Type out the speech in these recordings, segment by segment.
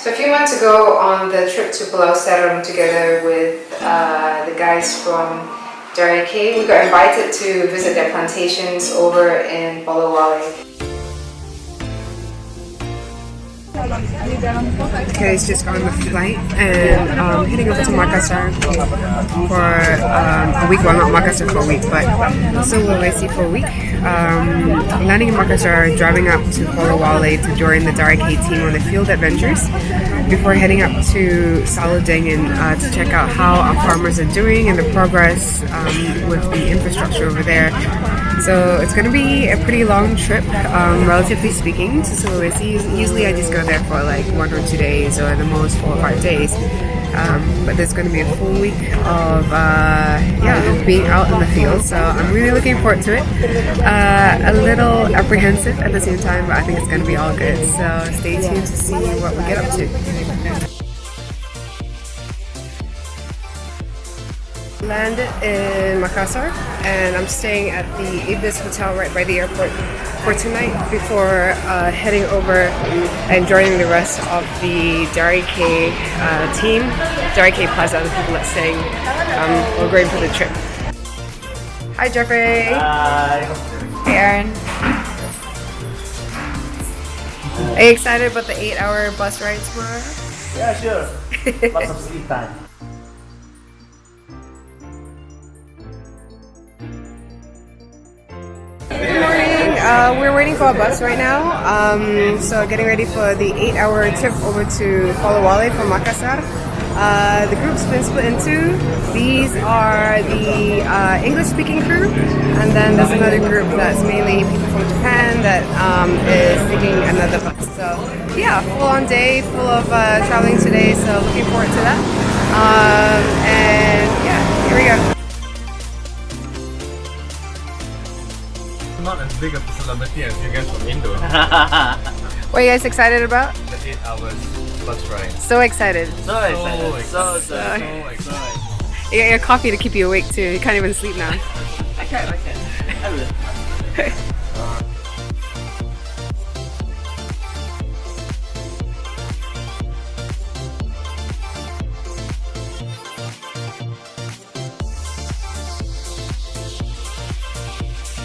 So a few months ago on the trip to Pulau Seram together with the guys from Dari K, we got invited to visit their plantations over in Polowale. Okay, it's just on the flight and heading over to Makassar for a week. Well, not Makassar for a week, but Sulawesi for a week. Landing in Makassar, driving up to Polowale to join the Dari K team on the field adventures before heading up to Salodeng and to check out how our farmers are doing and the progress with the infrastructure over there. So it's going to be a pretty long trip, relatively speaking, to Sulawesi. Usually I just go there for like 1 or 2 days, or at the most 4 or 5 days. But there's going to be a full week of being out in the field. So I'm really looking forward to it. A little apprehensive at the same time, but I think it's going to be all good. So stay tuned to see what we get up to. Landed in Makassar and I'm staying at the Ibis Hotel right by the airport for tonight before heading over and joining the rest of the Dari K team, Dari K plus other people that's saying we're going for the trip. Hi Jeffrey. Hi. Hey Aaron. Are you excited about the 8-hour bus ride tomorrow? Yeah, sure. Lots of sleep time. Good morning. We're waiting for a bus right now. So getting ready for the 8-hour trip over to Polowale from Makassar. The group's been split in two. These are the English-speaking crew, and then there's another group that's mainly people from Japan that is taking another bus. So yeah, full-on day, full of traveling today. So looking forward to that. And yeah, here we go. Not as big of a celebrity as you guys from Indo. What are you guys excited about? The 8 hours bus ride. So excited. So excited. So excited. You got your coffee to keep you awake too. You can't even sleep now. I can. I will.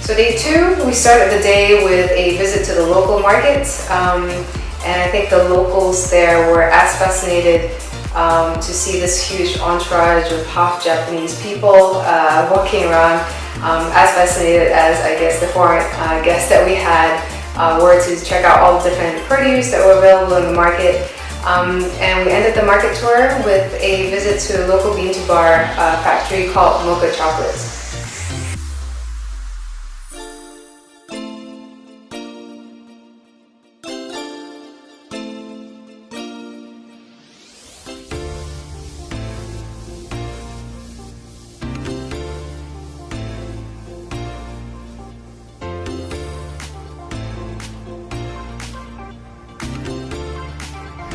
So day 2, we started the day with a visit to the local market, and I think the locals there were as fascinated to see this huge entourage of half Japanese people walking around, as fascinated as I guess the foreign guests that we had were to check out all the different produce that were available in the market. And we ended the market tour with a visit to a local bean to bar factory called Mocha Chocolates.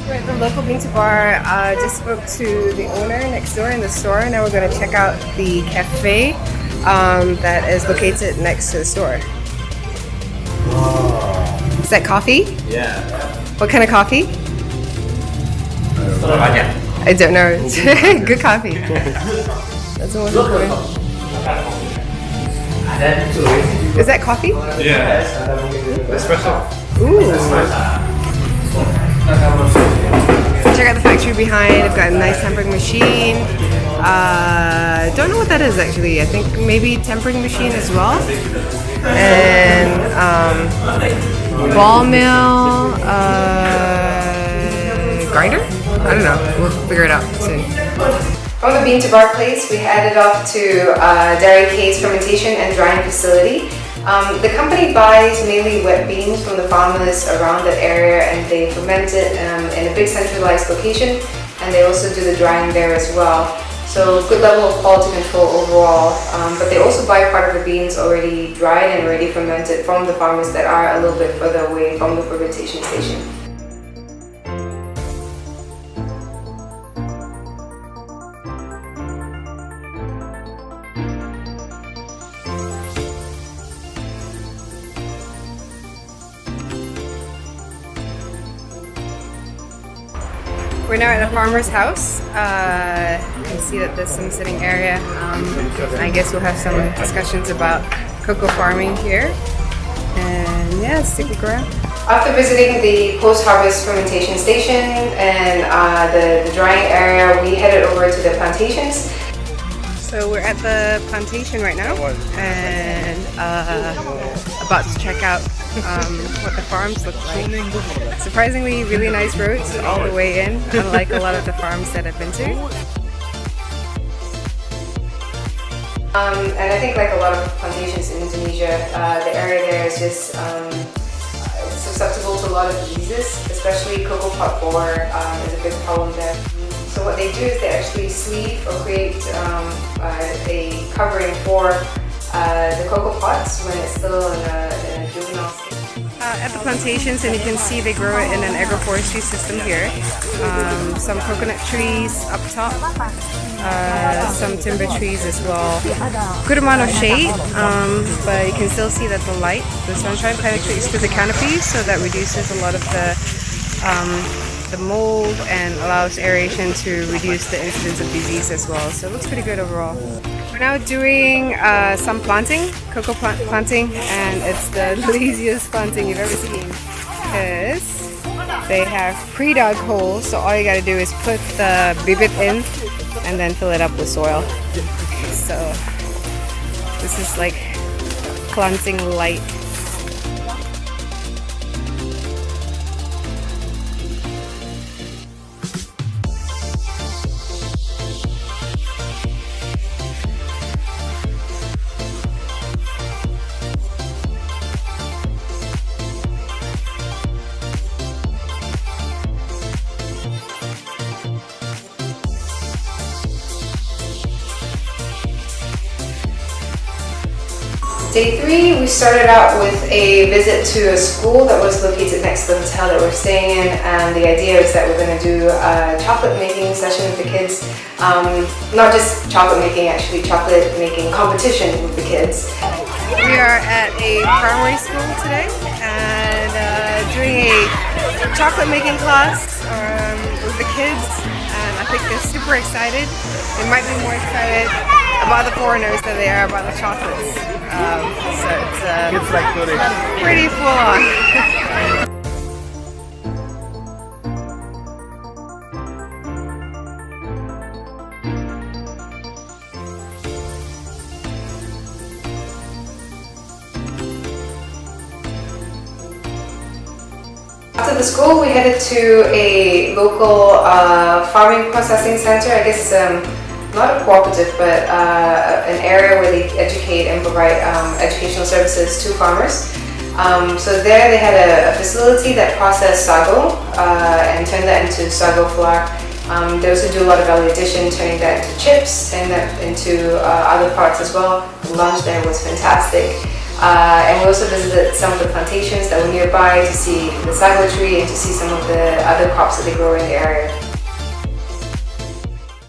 We're at the local bean to bar. Just spoke to the owner next door in the store. Now we're going to check out the cafe that is located next to the store. Wow. Is that coffee? Yeah. What kind of coffee? I don't know. Good coffee. That's the one we're doing. Is that coffee? Yeah. Espresso. Ooh. Check out the factory behind. They've got a nice tempering machine. Don't know what that is actually. I think maybe tempering machine as well. And ball mill, grinder? I don't know. We'll figure it out soon. From the bean to bar place, we headed off to Dari K's fermentation and drying facility. The company buys mainly wet beans from the farmers around that area, and they ferment it in a big centralized location, and they also do the drying there as well. So good level of quality control overall, but they also buy part of the beans already dried and already fermented from the farmers that are a little bit further away from the fermentation station. We're now at the farmer's house. You can see that there's some sitting area. I guess we'll have some discussions about cocoa farming here. And yeah, let's take a look around. After visiting the post-harvest fermentation station and the drying area, we headed over to the plantations. So we're at the plantation right now and about to check out what the farms look like. Surprisingly, really nice roads all the way in, unlike a lot of the farms that I've been to. And I think like a lot of plantations in Indonesia, the area there is just susceptible to a lot of diseases, especially cocoa pod borer is a big problem there. So what they do is they actually sleeve or create a covering for the cocoa pods when it's still in a juvenile state. At the plantations, and you can see they grow it in an agroforestry system here. Some coconut trees up top, some timber trees as well. Good amount of shade, but you can still see that the sunshine penetrates through the canopy, so that reduces a lot of the mold and allows aeration to reduce the incidence of disease as well. So it looks pretty good overall. We're now doing some planting, cocoa planting, and it's the laziest planting you've ever seen because they have pre-dug holes, so all you gotta do is put the bibit in and then fill it up with soil. So this is like planting light. Day 3, we started out with a visit to a school that was located next to the hotel that we're staying in, and the idea is that we're going to do a chocolate making session with the kids. Not just chocolate making, actually chocolate making competition with the kids. We are at a primary school today and doing a chocolate making class with the kids, and I think they're super excited. They might be more excited about the foreigners than they are about the chocolates. So it's pretty full on. After the school, we headed to a local farming processing center. I guess not a cooperative, but an area where they educate and provide educational services to farmers. So there they had a facility that processed sago and turned that into sago flour. They also do a lot of value addition, turning that into chips and that into other parts as well. The lunch there was fantastic. And we also visited some of the plantations that were nearby to see the sago tree and to see some of the other crops that they grow in the area.